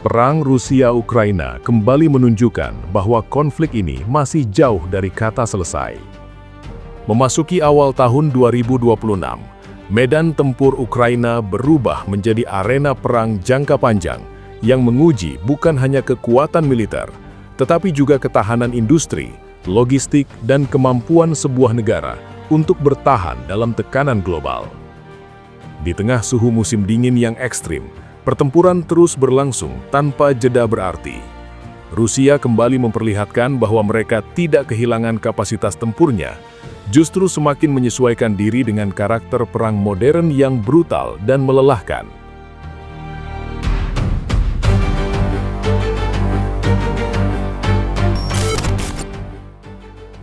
Perang Rusia-Ukraina kembali menunjukkan bahwa konflik ini masih jauh dari kata selesai. Memasuki awal tahun 2026, medan tempur Ukraina berubah menjadi arena perang jangka panjang yang menguji bukan hanya kekuatan militer, tetapi juga ketahanan industri, logistik, dan kemampuan sebuah negara untuk bertahan dalam tekanan global. Di tengah suhu musim dingin yang ekstrim, pertempuran terus berlangsung tanpa jeda berarti. Rusia kembali memperlihatkan bahwa mereka tidak kehilangan kapasitas tempurnya, justru semakin menyesuaikan diri dengan karakter perang modern yang brutal dan melelahkan.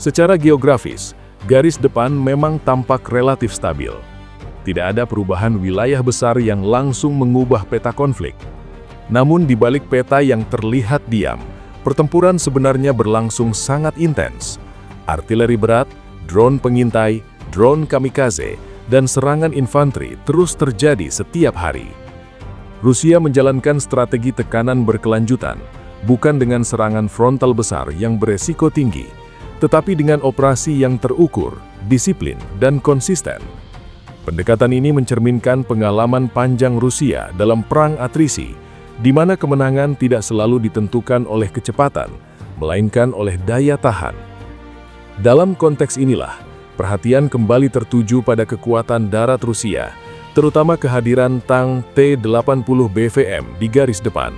Secara geografis, garis depan memang tampak relatif stabil. Tidak ada perubahan wilayah besar yang langsung mengubah peta konflik. Namun di balik peta yang terlihat diam, pertempuran sebenarnya berlangsung sangat intens. Artileri berat, drone pengintai, drone kamikaze, dan serangan infanteri terus terjadi setiap hari. Rusia menjalankan strategi tekanan berkelanjutan, bukan dengan serangan frontal besar yang beresiko tinggi, tetapi dengan operasi yang terukur, disiplin, dan konsisten. Pendekatan ini mencerminkan pengalaman panjang Rusia dalam Perang Atrisi, di mana kemenangan tidak selalu ditentukan oleh kecepatan, melainkan oleh daya tahan. Dalam konteks inilah, perhatian kembali tertuju pada kekuatan darat Rusia, terutama kehadiran tank T-80 BVM di garis depan.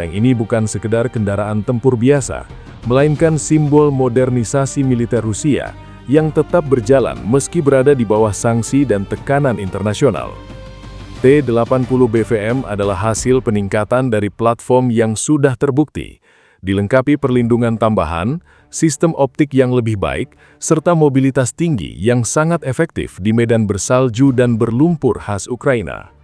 Tank ini bukan sekedar kendaraan tempur biasa, melainkan simbol modernisasi militer Rusia yang tetap berjalan meski berada di bawah sanksi dan tekanan internasional. T-80 BVM adalah hasil peningkatan dari platform yang sudah terbukti, dilengkapi perlindungan tambahan, sistem optik yang lebih baik, serta mobilitas tinggi yang sangat efektif di medan bersalju dan berlumpur khas Ukraina.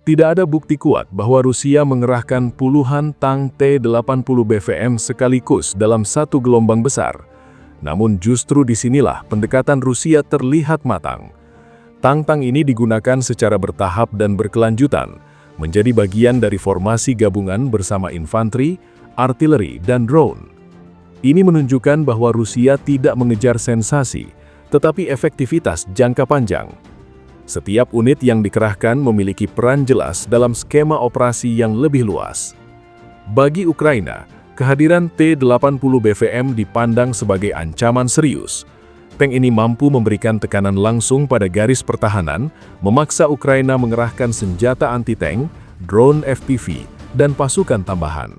Tidak ada bukti kuat bahwa Rusia mengerahkan puluhan tank T-80 BVM sekaligus dalam satu gelombang besar. Namun justru disinilah pendekatan Rusia terlihat matang. Tank-tank ini digunakan secara bertahap dan berkelanjutan, menjadi bagian dari formasi gabungan bersama infanteri, artileri, dan drone. Ini menunjukkan bahwa Rusia tidak mengejar sensasi, tetapi efektivitas jangka panjang. Setiap unit yang dikerahkan memiliki peran jelas dalam skema operasi yang lebih luas. Bagi Ukraina, kehadiran T-80 BVM dipandang sebagai ancaman serius. Tank ini mampu memberikan tekanan langsung pada garis pertahanan, memaksa Ukraina mengerahkan senjata anti-tank, drone FPV, dan pasukan tambahan.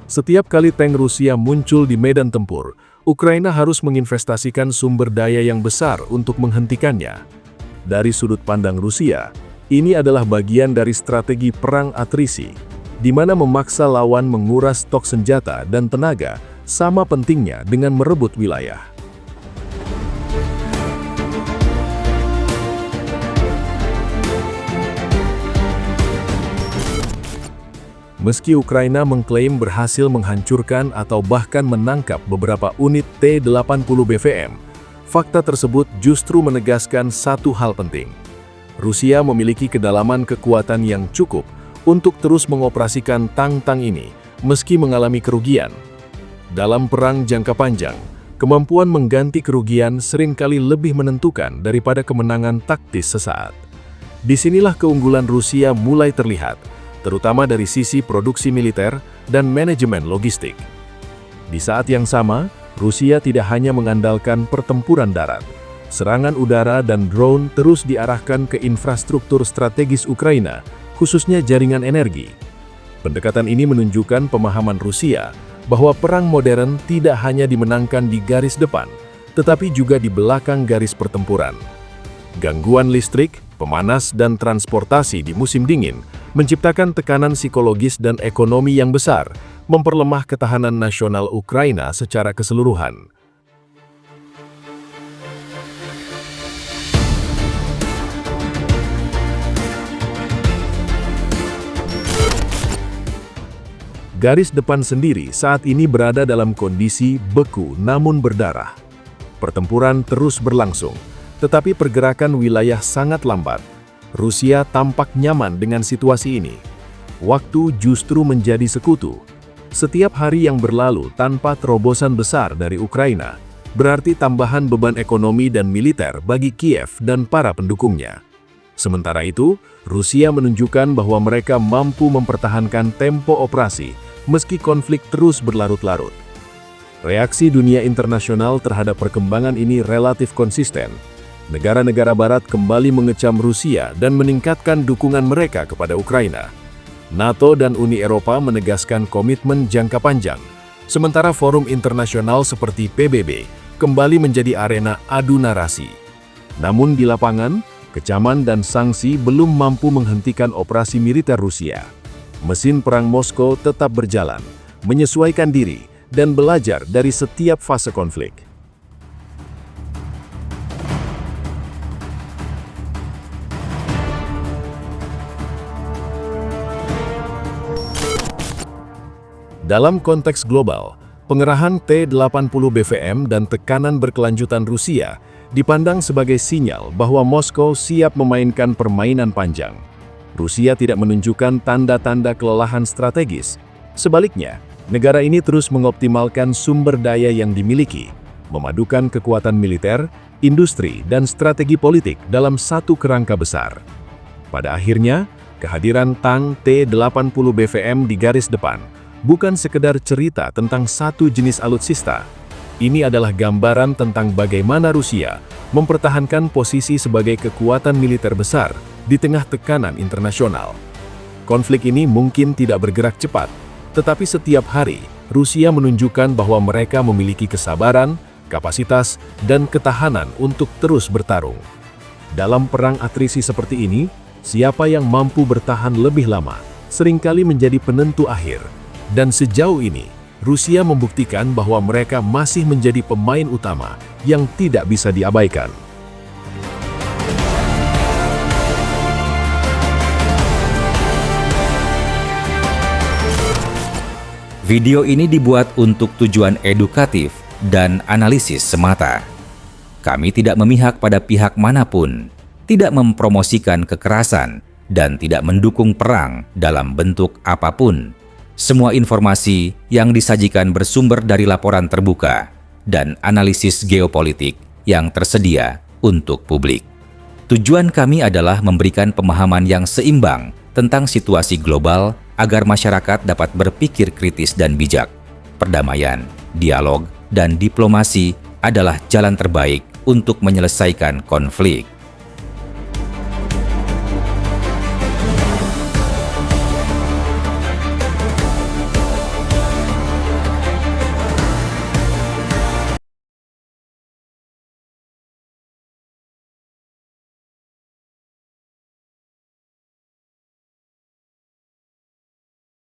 Setiap kali tank Rusia muncul di medan tempur, Ukraina harus menginvestasikan sumber daya yang besar untuk menghentikannya. Dari sudut pandang Rusia, ini adalah bagian dari strategi perang atrisi, di mana memaksa lawan menguras stok senjata dan tenaga sama pentingnya dengan merebut wilayah. Meski Ukraina mengklaim berhasil menghancurkan atau bahkan menangkap beberapa unit T-80 BVM, fakta tersebut justru menegaskan satu hal penting. Rusia memiliki kedalaman kekuatan yang cukup untuk terus mengoperasikan tank-tank ini meski mengalami kerugian. Dalam perang jangka panjang, kemampuan mengganti kerugian seringkali lebih menentukan daripada kemenangan taktis sesaat. Disinilah keunggulan Rusia mulai terlihat, terutama dari sisi produksi militer dan manajemen logistik. Di saat yang sama, Rusia tidak hanya mengandalkan pertempuran darat. Serangan udara dan drone terus diarahkan ke infrastruktur strategis Ukraina, khususnya jaringan energi. Pendekatan ini menunjukkan pemahaman Rusia bahwa perang modern tidak hanya dimenangkan di garis depan, tetapi juga di belakang garis pertempuran. Gangguan listrik, pemanas, dan transportasi di musim dingin menciptakan tekanan psikologis dan ekonomi yang besar, memperlemah ketahanan nasional Ukraina secara keseluruhan. Garis depan sendiri saat ini berada dalam kondisi beku namun berdarah. Pertempuran terus berlangsung, tetapi pergerakan wilayah sangat lambat. Rusia tampak nyaman dengan situasi ini. Waktu justru menjadi sekutu. Setiap hari yang berlalu tanpa terobosan besar dari Ukraina, berarti tambahan beban ekonomi dan militer bagi Kiev dan para pendukungnya. Sementara itu, Rusia menunjukkan bahwa mereka mampu mempertahankan tempo operasi meski konflik terus berlarut-larut. Reaksi dunia internasional terhadap perkembangan ini relatif konsisten. Negara-negara Barat kembali mengecam Rusia dan meningkatkan dukungan mereka kepada Ukraina. NATO dan Uni Eropa menegaskan komitmen jangka panjang, sementara forum internasional seperti PBB kembali menjadi arena adu narasi. Namun di lapangan, kecaman dan sanksi belum mampu menghentikan operasi militer Rusia. Mesin perang Moskow tetap berjalan, menyesuaikan diri, dan belajar dari setiap fase konflik. Dalam konteks global, pengerahan T-80 BVM dan tekanan berkelanjutan Rusia dipandang sebagai sinyal bahwa Moskow siap memainkan permainan panjang. Rusia tidak menunjukkan tanda-tanda kelelahan strategis. Sebaliknya, negara ini terus mengoptimalkan sumber daya yang dimiliki, memadukan kekuatan militer, industri, dan strategi politik dalam satu kerangka besar. Pada akhirnya, kehadiran Tang T-80 BVM di garis depan bukan sekedar cerita tentang satu jenis alutsista. Ini adalah gambaran tentang bagaimana Rusia mempertahankan posisi sebagai kekuatan militer besar di tengah tekanan internasional. Konflik ini mungkin tidak bergerak cepat, tetapi setiap hari Rusia menunjukkan bahwa mereka memiliki kesabaran, kapasitas, dan ketahanan untuk terus bertarung. Dalam perang atrisi seperti ini, siapa yang mampu bertahan lebih lama seringkali menjadi penentu akhir. Dan sejauh ini, Rusia membuktikan bahwa mereka masih menjadi pemain utama yang tidak bisa diabaikan. Video ini dibuat untuk tujuan edukatif dan analisis semata. Kami tidak memihak pada pihak manapun, tidak mempromosikan kekerasan, dan tidak mendukung perang dalam bentuk apapun. Semua informasi yang disajikan bersumber dari laporan terbuka dan analisis geopolitik yang tersedia untuk publik. Tujuan kami adalah memberikan pemahaman yang seimbang tentang situasi global agar masyarakat dapat berpikir kritis dan bijak. Perdamaian, dialog, dan diplomasi adalah jalan terbaik untuk menyelesaikan konflik.